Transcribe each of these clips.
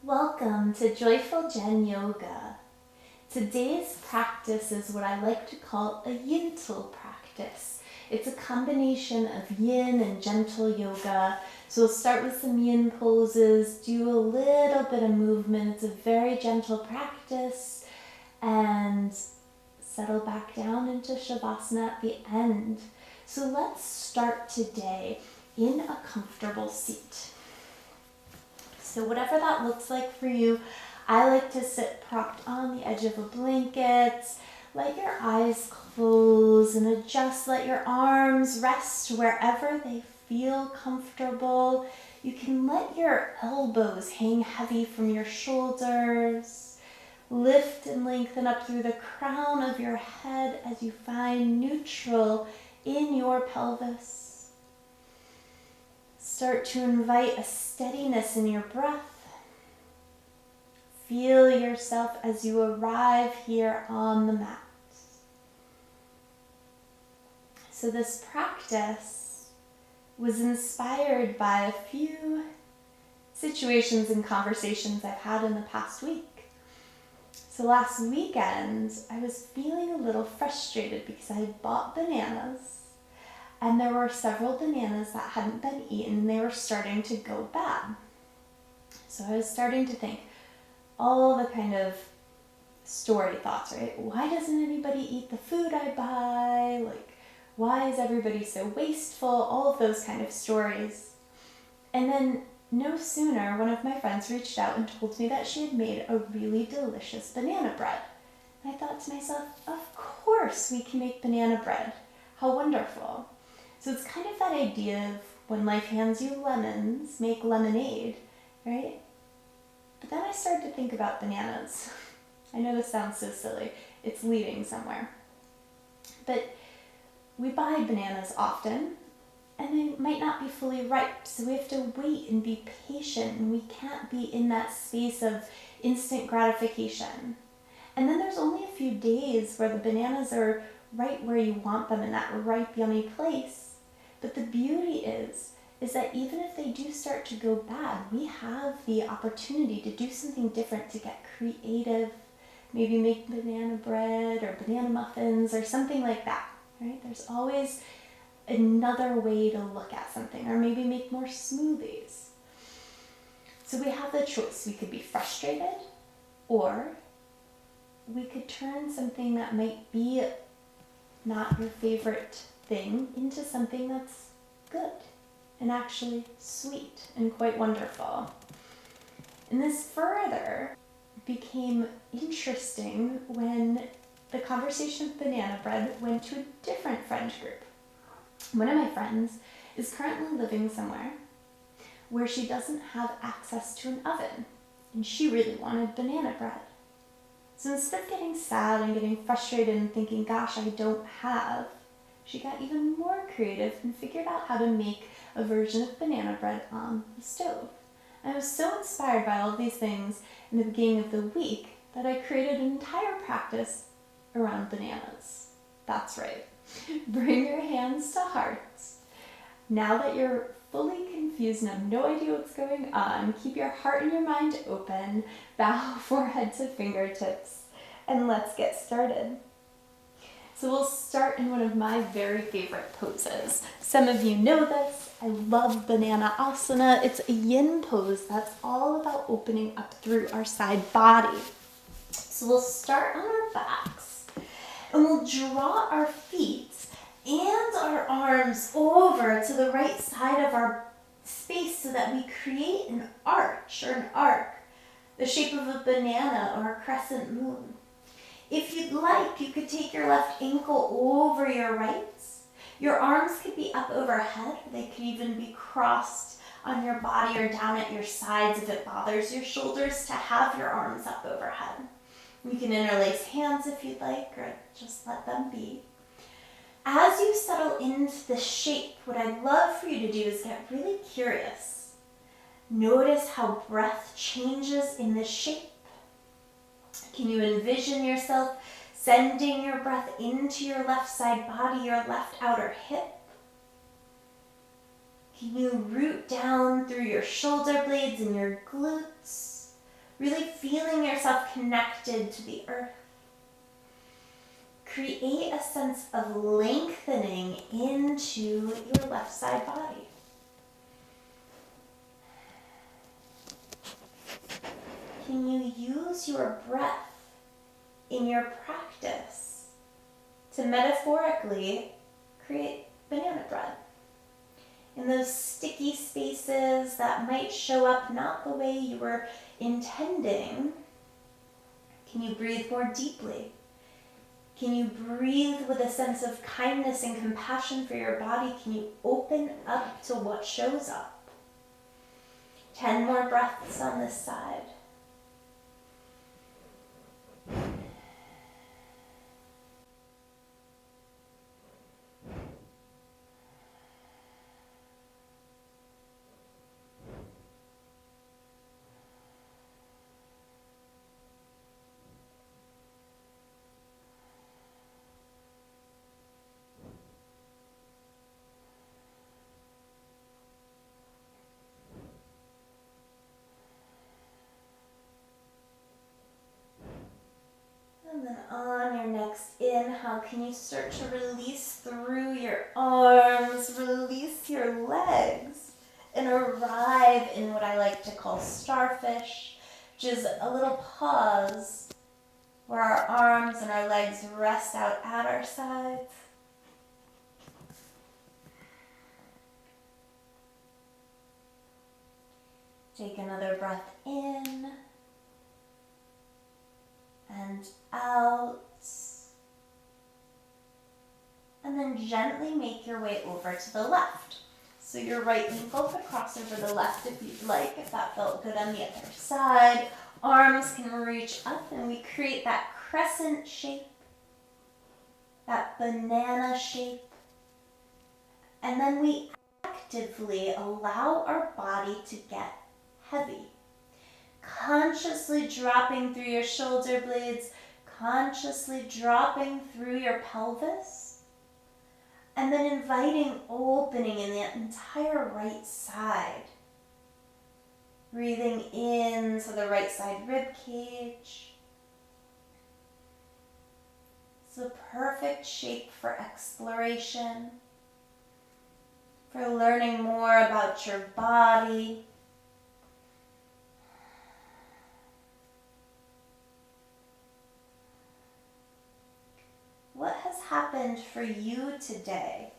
Welcome to Joyful Jen Yoga. Today's practice is what I like to call a Yintle practice. It's a combination of yin and gentle yoga. So we'll start with some yin poses, do a little bit of movement. It's a very gentle practice, and settle back down into Shavasana at the end. So let's start today in a comfortable seat. So whatever that looks like for you, I like to sit propped on the edge of a blanket. Let your eyes close and adjust. Let your arms rest wherever they feel comfortable. You can let your elbows hang heavy from your shoulders. Lift and lengthen up through the crown of your head as you find neutral in your pelvis. Start to invite a steadiness in your breath. Feel yourself as you arrive here on the mat. So this practice was inspired by a few situations and conversations I've had in the past week. So last weekend, I was feeling a little frustrated because I had bought bananas. And there were several bananas that hadn't been eaten, and they were starting to go bad. So I was starting to think all the kind of story thoughts, right? Why doesn't anybody eat the food I buy? Like, why is everybody so wasteful? All of those kind of stories. And then no sooner, one of my friends reached out and told me that she had made a really delicious banana bread. And I thought to myself, of course we can make banana bread. How wonderful. So it's kind of that idea of when life hands you lemons, make lemonade, right? But then I started to think about bananas. I know this sounds so silly. It's leading somewhere. But we buy bananas often, and they might not be fully ripe, so we have to wait and be patient, and we can't be in that space of instant gratification. And then there's only a few days where the bananas are right where you want them in that ripe, yummy place. But the beauty is that even if they do start to go bad, we have the opportunity to do something different, to get creative, maybe make banana bread or banana muffins or something like that, right? There's always another way to look at something, or maybe make more smoothies. So we have the choice. We could be frustrated, or we could turn something that might be not your favorite thing into something that's good and actually sweet and quite wonderful. And this further became interesting when the conversation of banana bread went to a different friend group. One of my friends is currently living somewhere where she doesn't have access to an oven, and she really wanted banana bread. So instead of getting sad and getting frustrated and thinking, gosh, I don't have, she got even more creative and figured out how to make a version of banana bread on the stove. And I was so inspired by all of these things in the beginning of the week that I created an entire practice around bananas. That's right. Bring your hands to hearts. Now that you're fully confused and have no idea what's going on, keep your heart and your mind open, bow forehead to fingertips, and let's get started. So we'll start in one of my very favorite poses. Some of you know this. I love Banana Asana. It's a yin pose that's all about opening up through our side body. So we'll start on our backs, and we'll draw our feet and our arms over to the right side of our space so that we create an arch or an arc, the shape of a banana or a crescent moon. If you'd like, you could take your left ankle over your right. Your arms could be up overhead. They could even be crossed on your body or down at your sides if it bothers your shoulders to have your arms up overhead. You can interlace hands if you'd like, or just let them be. As you settle into the shape, what I'd love for you to do is get really curious. Notice how breath changes in this shape. Can you envision yourself sending your breath into your left side body, your left outer hip? Can you root down through your shoulder blades and your glutes? really feeling yourself connected to the earth. Create a sense of lengthening into your left side body. Can you use your breath in your practice to metaphorically create banana bread? In those sticky spaces that might show up not the way you were intending, can you breathe more deeply? Can you breathe with a sense of kindness and compassion for your body? Can you open up to what shows up? 10 more breaths on this side. And then on your next inhale, can you start to release through your arms, release your legs, and arrive in what I like to call starfish, which is a little pause where our arms and our legs rest out at our sides. Take another breath in and out, and then gently make your way over to the left. So your right ankle could cross over the left if you'd like, if that felt good on the other side. Arms can reach up and we create that crescent shape, that banana shape. And then we actively allow our body to get heavy. Consciously dropping through your shoulder blades, consciously dropping through your pelvis, and then inviting opening in the entire right side. Breathing into the right side rib cage. It's a perfect shape for exploration, for learning more about your body. What has happened for you today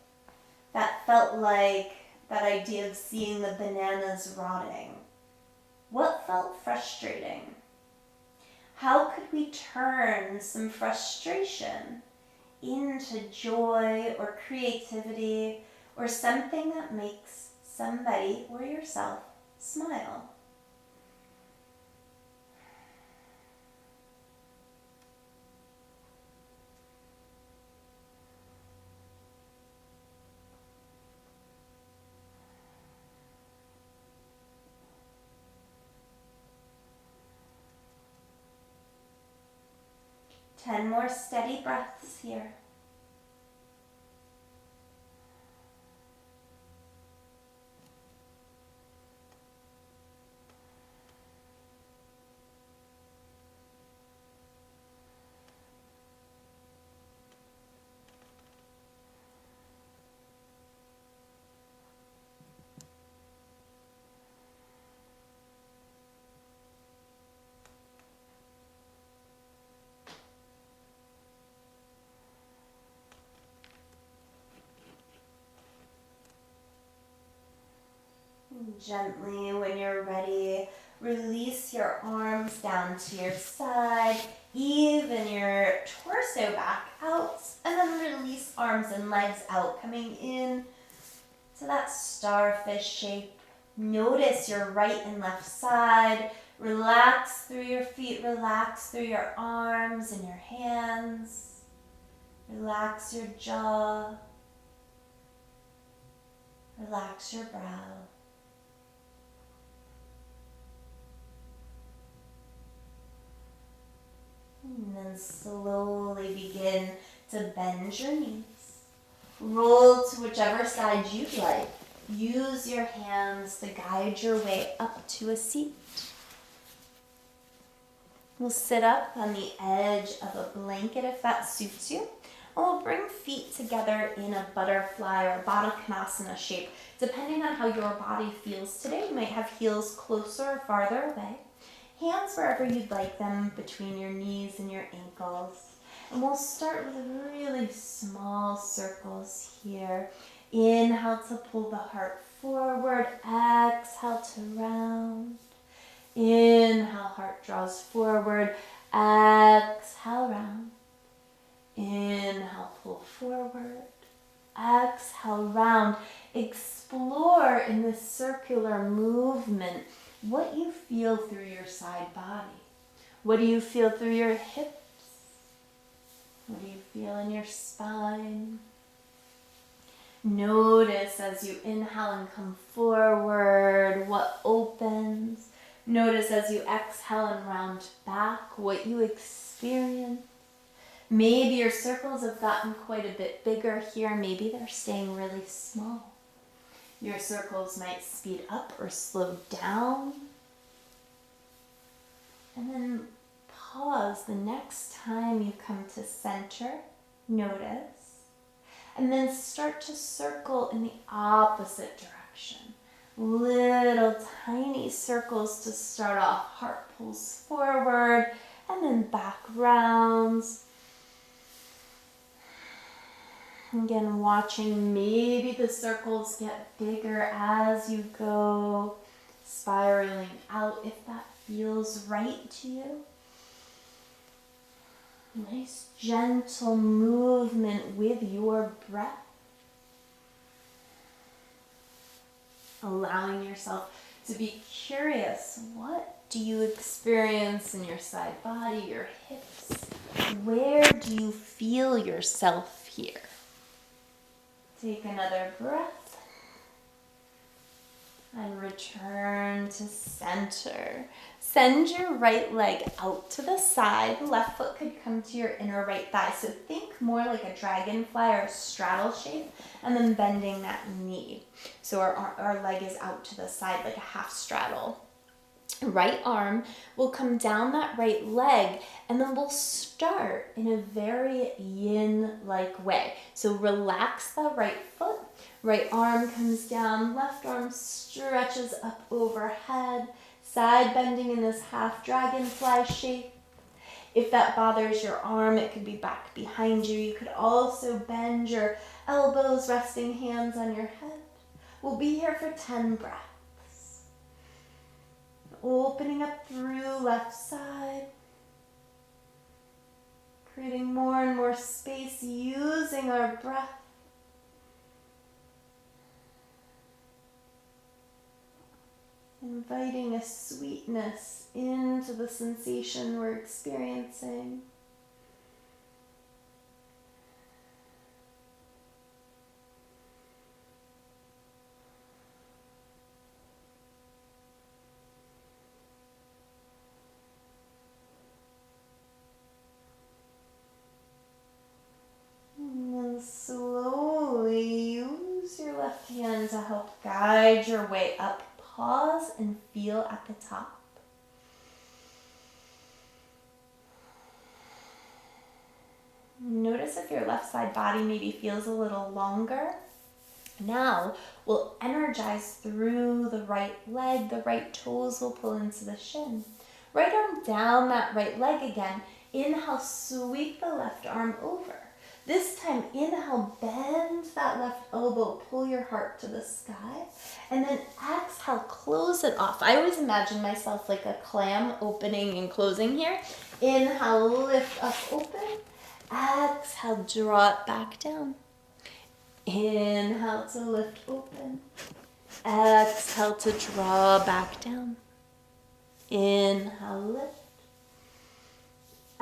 that felt like that idea of seeing the bananas rotting? What felt frustrating? How could we turn some frustration into joy or creativity or something that makes somebody or yourself smile? Ten more steady breaths here. Gently, when you're ready, release your arms down to your side, even your torso back out, and then release arms and legs out, coming in to that starfish shape. Notice your right and left side. Relax through your feet, relax through your arms and your hands. Relax your jaw. Relax your brow. And then slowly begin to bend your knees. Roll to whichever side you'd like. Use your hands to guide your way up to a seat. We'll sit up on the edge of a blanket if that suits you. And we'll bring feet together in a butterfly or Baddha Konasana shape. Depending on how your body feels today, you might have heels closer or farther away. Hands wherever you'd like them, between your knees and your ankles. And we'll start with really small circles here. Inhale to pull the heart forward. Exhale to round. Inhale, heart draws forward. Exhale, round. Inhale, pull forward. Exhale, round. Explore in this circular movement what you feel through your side body. What do you feel through your hips? What do you feel in your spine? Notice as you inhale and come forward what opens. Notice as you exhale and round back what you experience. Maybe your circles have gotten quite a bit bigger here. Maybe they're staying really small. Your circles might speed up or slow down. And then pause the next time you come to center. Notice. And then start to circle in the opposite direction. Little tiny circles to start off. Heart pulls forward and then back rounds. Again, watching maybe the circles get bigger as you go, spiraling out if that feels right to you. Nice gentle movement with your breath. Allowing yourself to be curious. What do you experience in your side body, your hips? Where do you feel yourself here? Take another breath and return to center. Send your right leg out to the side. Left foot could come to your inner right thigh. So think more like a dragonfly or a straddle shape, and then bending that knee. So our leg is out to the side like a half straddle. Right arm will come down that right leg, and then we'll start in a very yin-like way. So relax the right foot. Right arm comes down, left arm stretches up overhead. Side bending in this half dragonfly shape. If that bothers your arm, it could be back behind you. You could also bend your elbows, resting hands on your head. We'll be here for 10 breaths. Opening up through left side. Creating more and more space using our breath. Inviting a sweetness into the sensation we're experiencing. And then slowly use your left hand to help guide your way up. Pause and feel at the top. Notice if your left side body maybe feels a little longer. Now we'll energize through the right leg. The right toes will pull into the shin. Right arm down that right leg again. Inhale, sweep the left arm over. This time, inhale, bend that left elbow, pull your heart to the sky, and then exhale, close it off. I always imagine myself like a clam opening and closing here. Inhale, lift up, open. Exhale, draw it back down. Inhale to lift, open. Exhale to draw back down. Inhale, lift.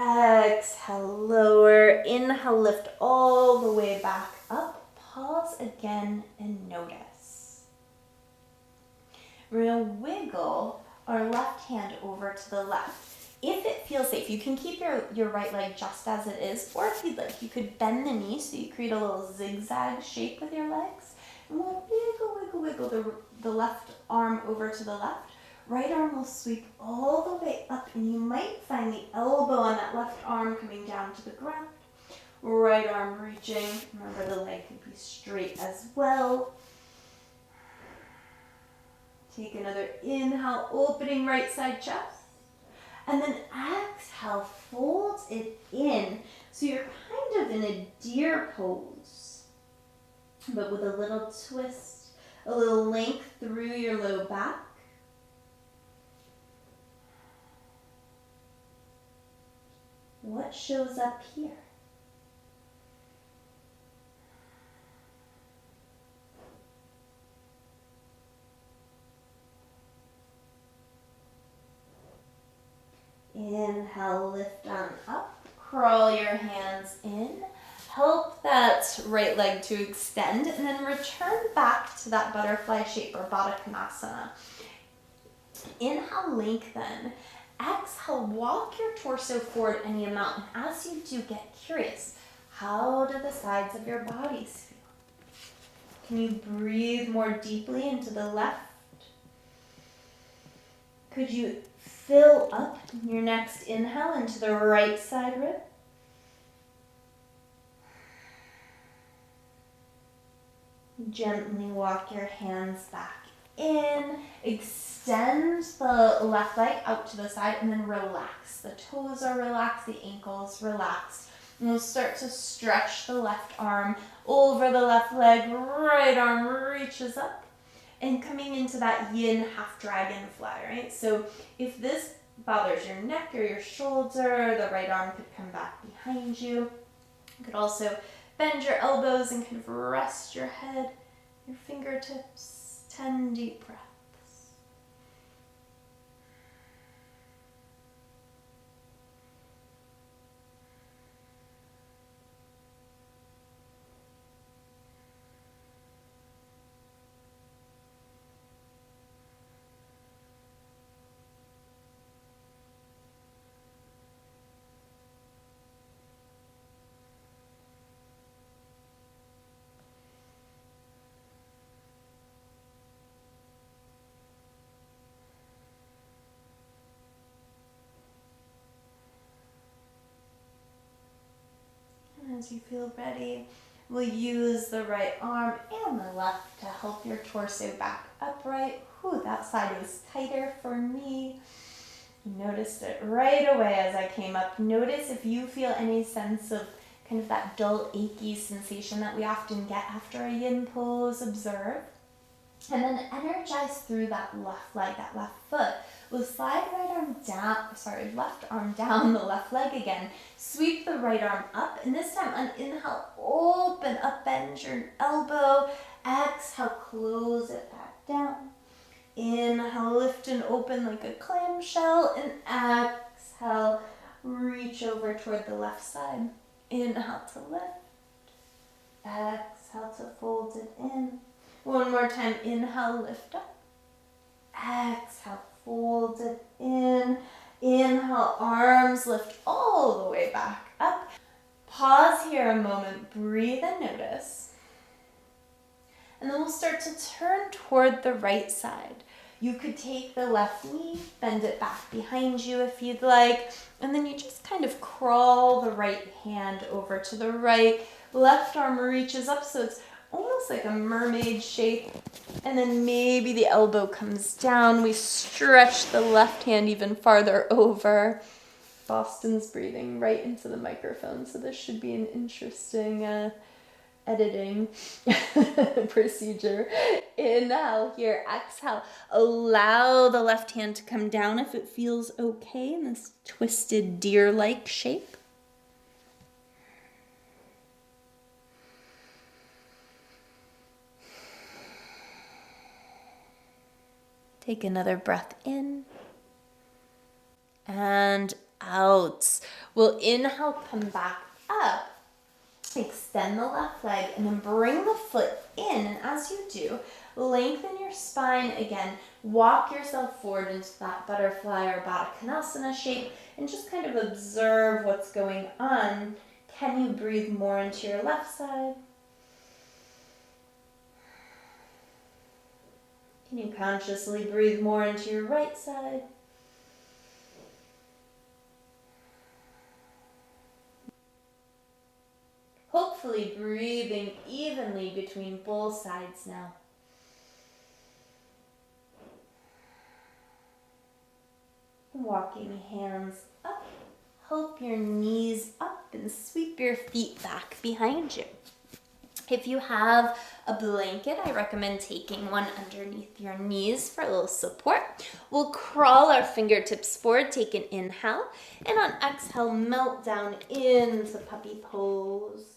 Exhale, lower. Inhale, lift all the way back up. Pause again and notice. We're going to wiggle our left hand over to the left. If it feels safe, you can keep your right leg just as it is, or if you'd like, you could bend the knee so you create a little zigzag shape with your legs. And we'll wiggle the left arm over to the left. Right arm will sweep all the way up, and you might find the breath. Right arm reaching. Remember, the leg can be straight as well. Take another inhale, opening right side chest. And then exhale, fold it in. So you're kind of in a deer pose, but with a little twist, a little length through your low back. What shows up here? Inhale, lift arm up, crawl your hands in, help that right leg to extend, and then return back to that butterfly shape or Baddha Konasana. Inhale, lengthen. Exhale, walk your torso forward any amount. And as you do, get curious. How do the sides of your bodies feel? Can you breathe more deeply into the left? Could you fill up your next inhale into the right side rib? Gently walk your hands back in. Extend the left leg out to the side and then relax. The toes are relaxed, the ankles relaxed. And we'll start to stretch the left arm over the left leg. Right arm reaches up. And coming into that yin half dragonfly, right? So if this bothers your neck or your shoulder, the right arm could come back behind you. You could also bend your elbows and kind of rest your head, your fingertips, 10 deep breaths. As you feel ready, we'll use the right arm and the left to help your torso back upright. Whew, that side was tighter for me. Noticed it right away as I came up. Notice if you feel any sense of kind of that dull, achy sensation that we often get after a yin pose. Observe. And then energize through that left leg, that left foot. We'll slide left arm down the left leg again. Sweep the right arm up, and this time on inhale, open up, bend your elbow. Exhale, close it back down. Inhale, lift and open like a clamshell, and exhale, reach over toward the left side. Inhale to lift. Exhale to fold it in. One more time, inhale, lift up. Exhale, fold it in. Inhale, arms lift all the way back up. Pause here a moment, breathe and notice. And then we'll start to turn toward the right side. You could take the left knee, bend it back behind you if you'd like, and then you just kind of crawl the right hand over to the right. Left arm reaches up, so it's almost like a mermaid shape, and then maybe the elbow comes down. We stretch the left hand even farther over. Boston's breathing right into the microphone, so this should be an interesting editing procedure. Inhale here, exhale. Allow the left hand to come down if it feels okay in this twisted deer-like shape. Take another breath in and out. We'll inhale, come back up. Extend the left leg and then bring the foot in. And as you do, lengthen your spine again. Walk yourself forward into that butterfly or Baddha Konasana shape and just kind of observe what's going on. Can you breathe more into your left side? Can you consciously breathe more into your right side? hopefully breathing evenly between both sides now. Walking hands up, help your knees up and sweep your feet back behind you. If you have a blanket, I recommend taking one underneath your knees for a little support. We'll crawl our fingertips forward, take an inhale, and on exhale, melt down into puppy pose.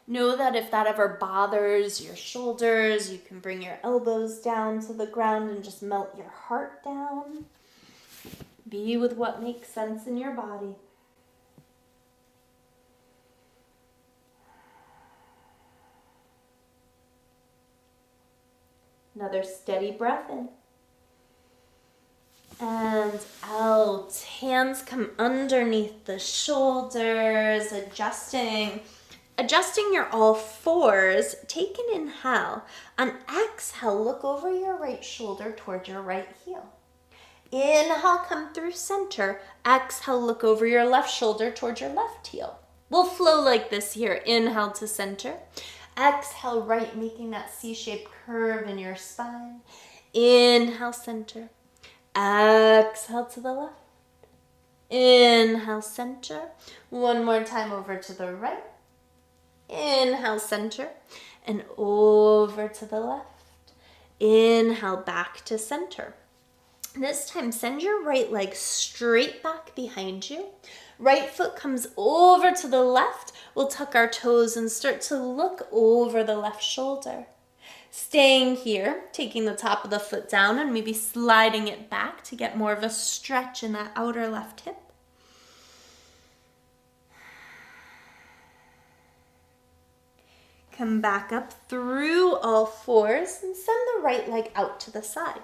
Know that if that ever bothers your shoulders, you can bring your elbows down to the ground and just melt your heart down. Be with what makes sense in your body. Another steady breath in. And out. Hands come underneath the shoulders, adjusting your all fours. Take an inhale. On exhale, look over your right shoulder toward your right heel. Inhale, come through center. Exhale, look over your left shoulder toward your left heel. We'll flow like this here. Inhale to center. Exhale, right, making that C-shaped curve in your spine. Inhale, center. Exhale to the left. Inhale, center. One more time over to the right. Inhale, center. And over to the left. Inhale, back to center. This time, send your right leg straight back behind you. Right foot comes over to the left. We'll tuck our toes and start to look over the left shoulder. Staying here, taking the top of the foot down and maybe sliding it back to get more of a stretch in that outer left hip. Come back up through all fours and send the right leg out to the side.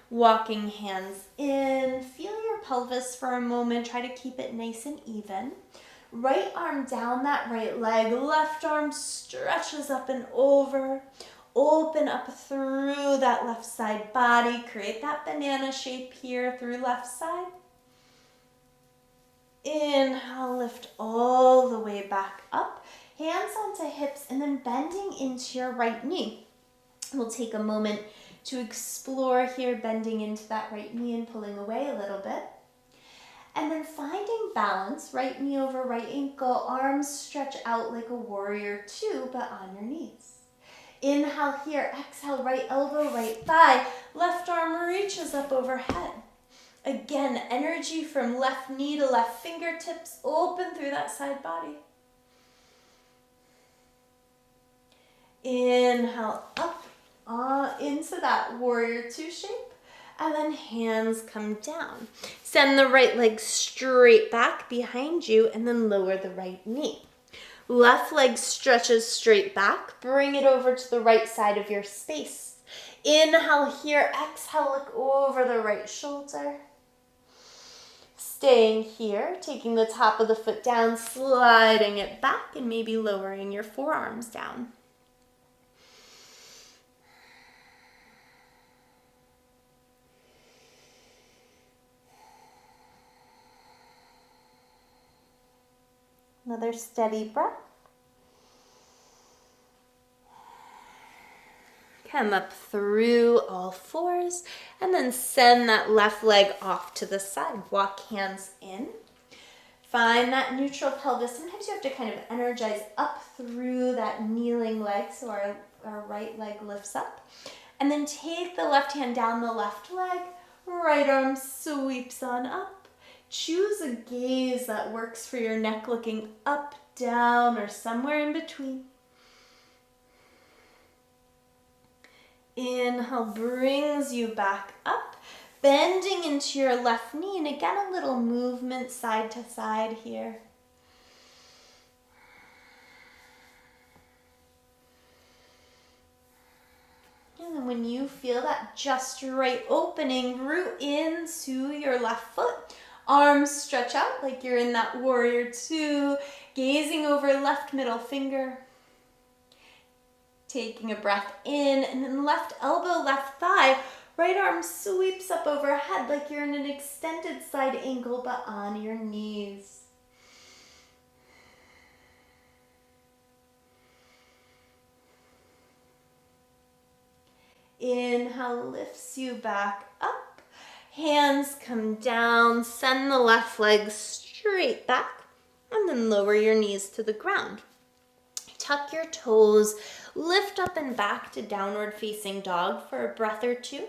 Walking hands in, feel your pelvis for a moment, try to keep it nice and even. Right arm down that right leg, left arm stretches up and over. Open up through that left side body, create that banana shape here through left side. Inhale, lift all the way back up, hands onto hips and then bending into your right knee. We'll take a moment to explore here, bending into that right knee and pulling away a little bit. And then finding balance, right knee over right ankle, arms stretch out like a warrior two, but on your knees. Inhale here, exhale, right elbow, right thigh, left arm reaches up overhead. Again, energy from left knee to left fingertips, open through that side body. Inhale up into that warrior two shape, and then hands come down. Send the right leg straight back behind you and then lower the right knee. Left leg stretches straight back, bring it over to the right side of your space. Inhale here, exhale, look over the right shoulder. Staying here, taking the top of the foot down, sliding it back and maybe lowering your forearms down. Another steady breath. Come up through all fours and then send that left leg off to the side. Walk hands in. Find that neutral pelvis. Sometimes you have to kind of energize up through that kneeling leg so our right leg lifts up. And then take the left hand down the left leg. Right arm sweeps on up. Choose a gaze that works for your neck, looking up, down, or somewhere in between. Inhale brings you back up, bending into your left knee, and again a little movement side to side here. And then when you feel that just right opening, root into your left foot. Arms stretch out like you're in that warrior two, gazing over left middle finger. Taking a breath in, and then left elbow, left thigh. Right arm sweeps up overhead like you're in an extended side angle, but on your knees. Inhale lifts you back up. Hands come down. Send the left leg straight back. And then lower your knees to the ground. Tuck your toes. Lift up and back to downward facing dog for a breath or two.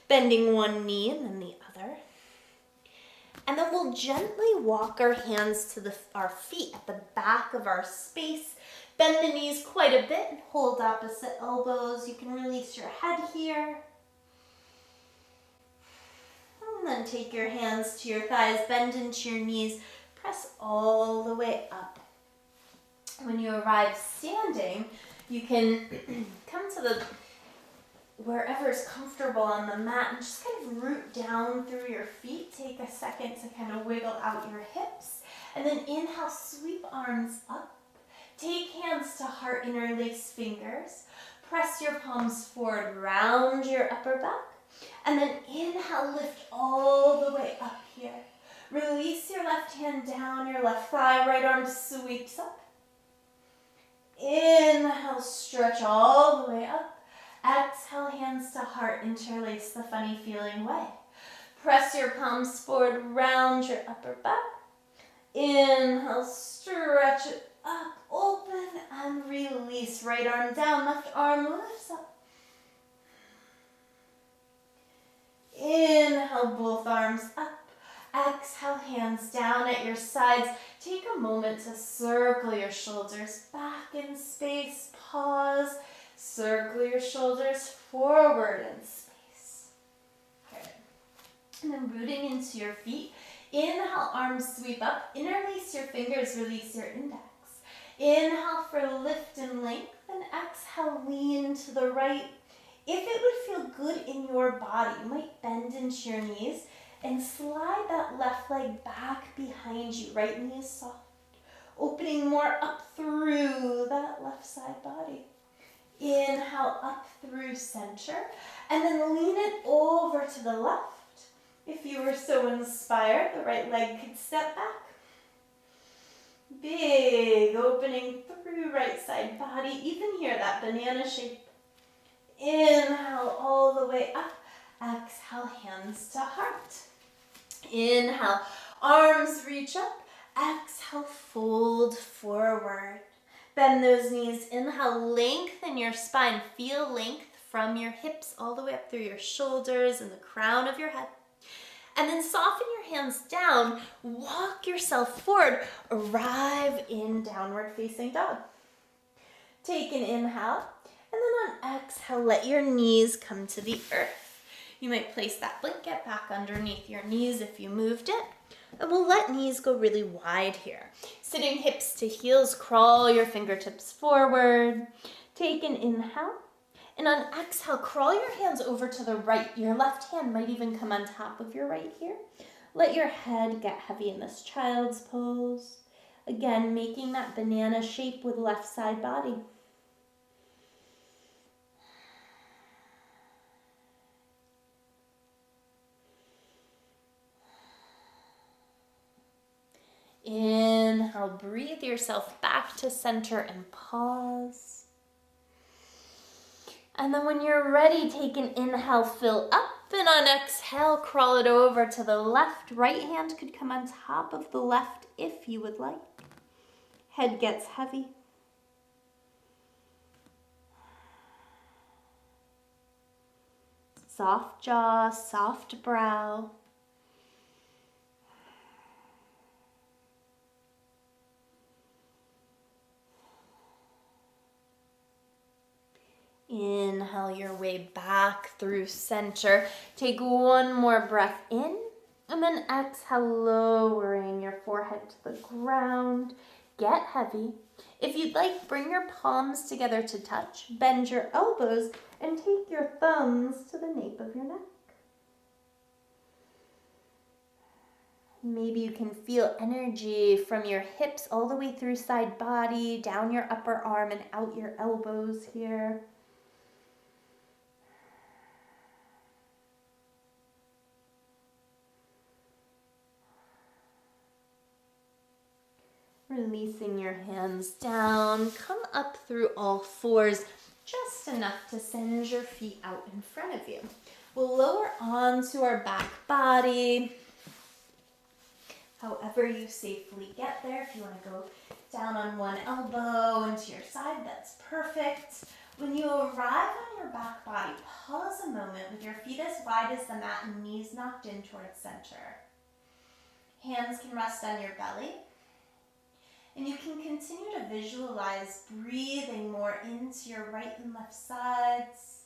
Bending one knee and then the other. And then we'll gently walk our hands to our feet at the back of our space. Bend the knees quite a bit and hold opposite elbows. You can release your head here. And then take your hands to your thighs, bend into your knees, press all the way up. When you arrive standing, you can come to wherever's comfortable on the mat and just kind of root down through your feet. Take a second to kind of wiggle out your hips. And then inhale, sweep arms up. Take hands to heart, interlace fingers. Press your palms forward, round your upper back. And then inhale, lift all the way up here. Release your left hand down, your left thigh, right arm sweeps up. Inhale, stretch all the way up. Exhale, hands to heart, interlace the funny feeling way. Press your palms forward, round your upper back. Inhale, stretch it up, open, and release. Right arm down, left arm lifts up. Inhale, both arms up. Exhale, hands down at your sides. Take a moment to circle your shoulders back in space. Pause. Circle your shoulders forward in space. Good. And then rooting into your feet. Inhale, arms sweep up. Interlace your fingers, release your index. Inhale for lift and length. And exhale, lean to the right. If it would feel good in your body, you might bend into your knees and slide that left leg back behind you. Right knee is soft. Opening more up through that left side body. Inhale up through center. And then lean it over to the left. If you were so inspired, the right leg could step back. Big opening through right side body. Even here, that banana shape. Inhale all the way up. Exhale, hands to heart. Inhale, arms reach up. Exhale, fold forward. Bend those knees. Inhale, lengthen your spine. Feel length from your hips all the way up through your shoulders and the crown of your head. And then soften your hands down. Walk yourself forward. Arrive in downward facing dog. Take an inhale. And then on exhale, let your knees come to the earth. You might place that blanket back underneath your knees if you moved it. And we'll let knees go really wide here. Sitting hips to heels, crawl your fingertips forward. Take an inhale. And on exhale, crawl your hands over to the right. Your left hand might even come on top of your right here. Let your head get heavy in this child's pose. Again, making that banana shape with left side body. Inhale, breathe yourself back to center and pause. And then when you're ready, take an inhale, fill up, and on exhale, crawl it over to the left. Right hand could come on top of the left if you would like. Head gets heavy. Soft jaw, soft brow. Inhale your way back through center. Take one more breath in, and then exhale, lowering your forehead to the ground. Get heavy. If you'd like, bring your palms together to touch. Bend your elbows and take your thumbs to the nape of your neck. Maybe you can feel energy from your hips all the way through side body, down your upper arm and out your elbows here. Releasing your hands down, come up through all fours. just enough to send your feet out in front of you. We'll lower onto our back body. However you safely get there. If you want to go down on one elbow and to your side, that's perfect. When you arrive on your back body, pause a moment with your feet as wide as the mat and knees knocked in towards center. Hands can rest on your belly. And you can continue to visualize breathing more into your right and left sides.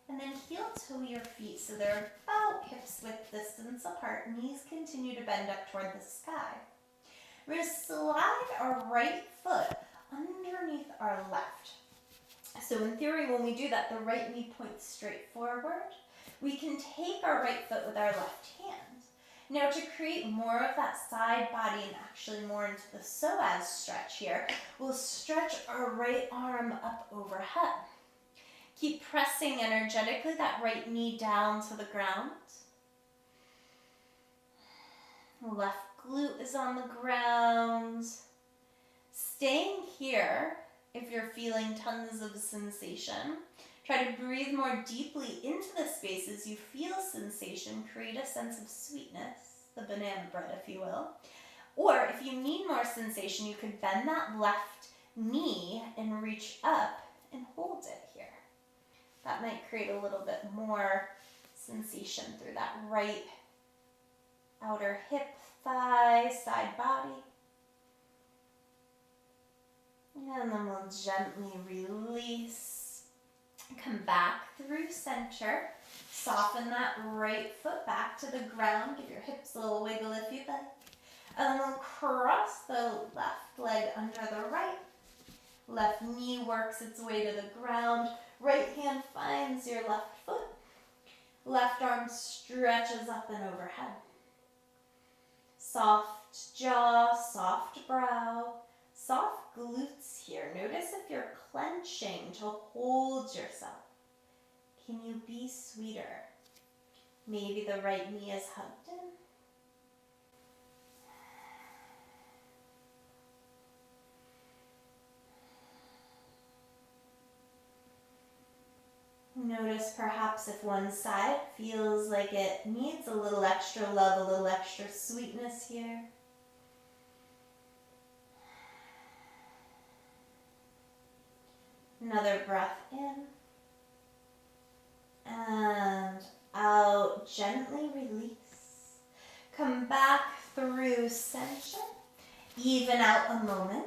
And then heel toe your feet so they're about hips width distance apart. Knees continue to bend up toward the sky. We're going to slide our right foot underneath our left. So in theory, when we do that, the right knee points straight forward. We can take our right foot with our left hand. Now to create more of that side body and actually more into the psoas stretch here, we'll stretch our right arm up overhead. Keep pressing energetically that right knee down to the ground. Left glute is on the ground. Staying here, if you're feeling tons of sensation, try to breathe more deeply into the space as you feel sensation. Create a sense of sweetness, the banana bread, if you will. Or if you need more sensation, you could bend that left knee and reach up and hold it here. That might create a little bit more sensation through that right outer hip, thigh, side body. And then we'll gently release. Come back through center. Soften that right foot back to the ground. Give your hips a little wiggle if you'd like. And then we'll cross the left leg under the right. Left knee works its way to the ground. Right hand finds your left foot. Left arm stretches up and overhead. Soft jaw, soft brow, soft glutes here. Notice if you're clenching to hold yourself. Can you be sweeter? Maybe the right knee is hugged in. Notice perhaps if one side feels like it needs a little extra love, a little extra sweetness here. Another breath in and out. Gently release. Come back through center. Even out a moment.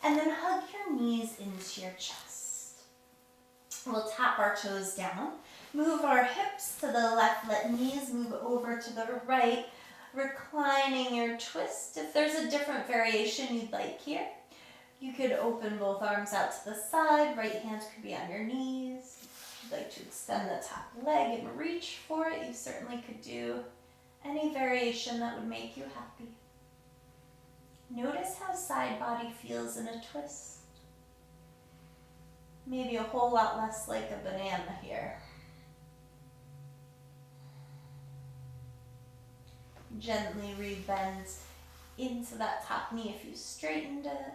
And then hug your knees into your chest. We'll tap our toes down. Move our hips to the left. Let knees move over to the right. Reclining your twist. If there's a different variation you'd like here, you could open both arms out to the side. Right hand could be on your knees. If you'd like to extend the top leg and reach for it, you certainly could do any variation that would make you happy. Notice how side body feels in a twist. Maybe a whole lot less like a banana here. Gently rebend into that top knee if you straightened it.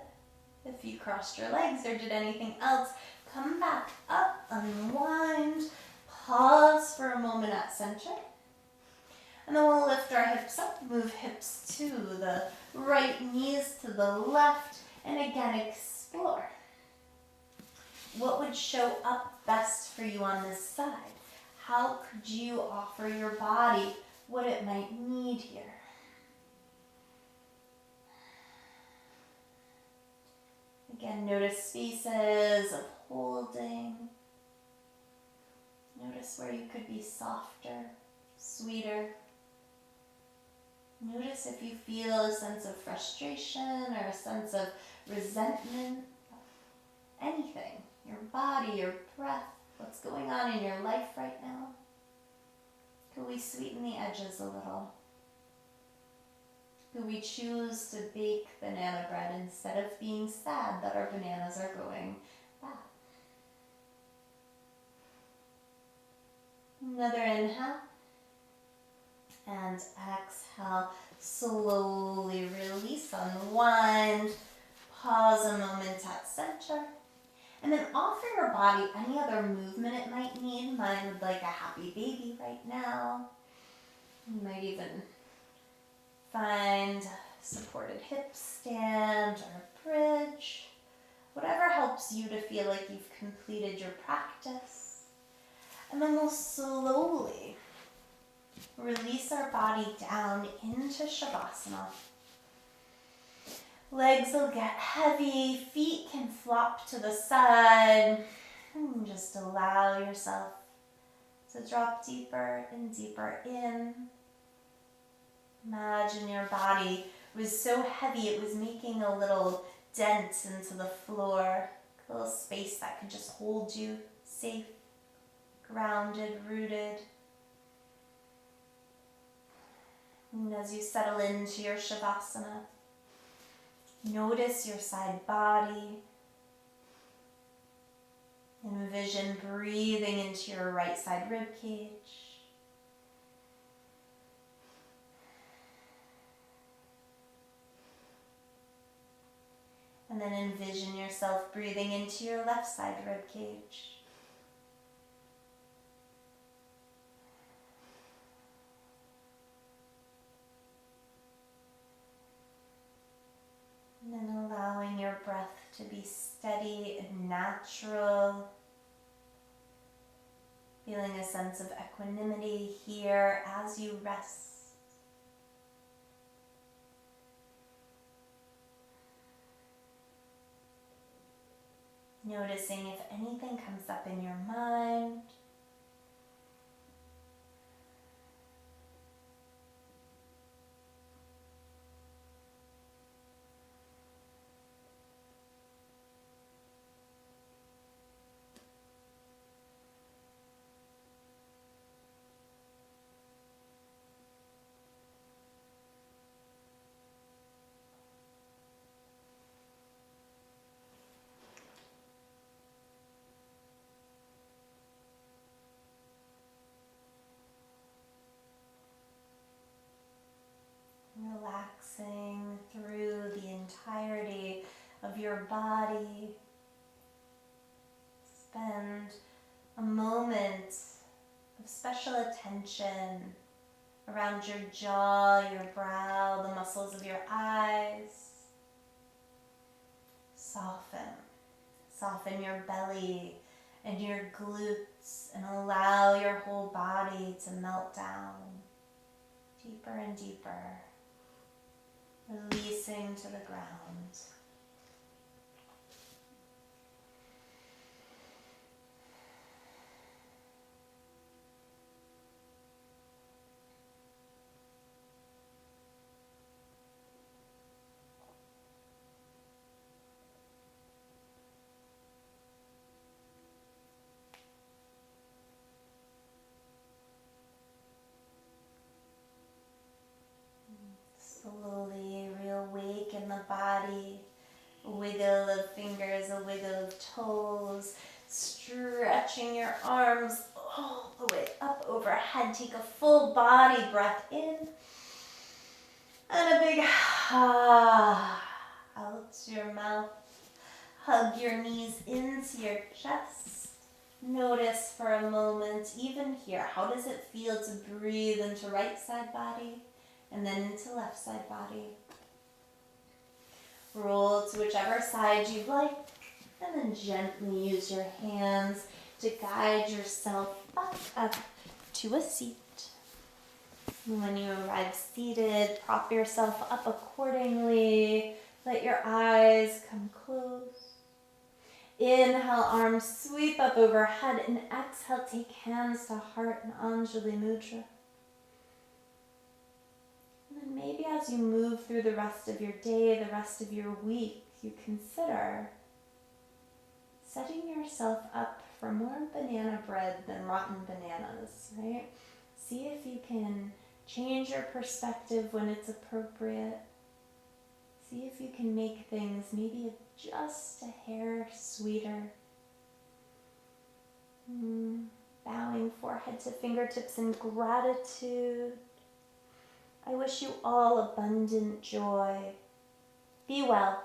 If you crossed your legs or did anything else, come back up, unwind, pause for a moment at center. And then we'll lift our hips up, move hips to the right, knees to the left, and again explore. What would show up best for you on this side? How could you offer your body what it might need here? Again, notice spaces of holding. Notice where you could be softer, sweeter. Notice if you feel a sense of frustration or a sense of resentment, anything. Your body, your breath, what's going on in your life right now. Could we sweeten the edges a little? Could we choose to bake banana bread instead of being sad that our bananas are going bad? Another inhale. And exhale, slowly release, unwind, pause a moment at center. And then offer your body any other movement it might need. Mine would like a happy baby right now. You might even find a supported hip stand or a bridge. Whatever helps you to feel like you've completed your practice. And then we'll slowly release our body down into Shavasana. Legs will get heavy, feet can flop to the side. And just allow yourself to drop deeper and deeper in. Imagine your body was so heavy it was making a little dent into the floor, a little space that could just hold you safe, grounded, rooted. And as you settle into your Shavasana, notice your side body. Envision breathing into your right side rib cage. And then envision yourself breathing into your left side rib cage. And then allowing your breath to be steady and natural. Feeling a sense of equanimity here as you rest. Noticing if anything comes up in your mind. Relaxing through the entirety of your body. Spend a moment of special attention around your jaw, your brow, the muscles of your eyes. Soften your belly and your glutes and allow your whole body to melt down deeper and deeper. Releasing to the ground. Slowly reawaken the body, a wiggle of fingers, a wiggle of toes, stretching your arms all the way up overhead. Take a full body breath in, and a big ah out to your mouth. Hug your knees into your chest. Notice for a moment, even here, how does it feel to breathe into right side body? And then into left side body. Roll to whichever side you like, and then gently use your hands to guide yourself back up to a seat. And when you arrive seated, prop yourself up accordingly. Let your eyes come close. Inhale, arms sweep up overhead, and exhale, take hands to heart and Anjali Mudra. And maybe as you move through the rest of your day, the rest of your week, you consider setting yourself up for more banana bread than rotten bananas, right? See if you can change your perspective when it's appropriate. See if you can make things maybe just a hair sweeter. Bowing forehead to fingertips in gratitude. I wish you all abundant joy. Be well.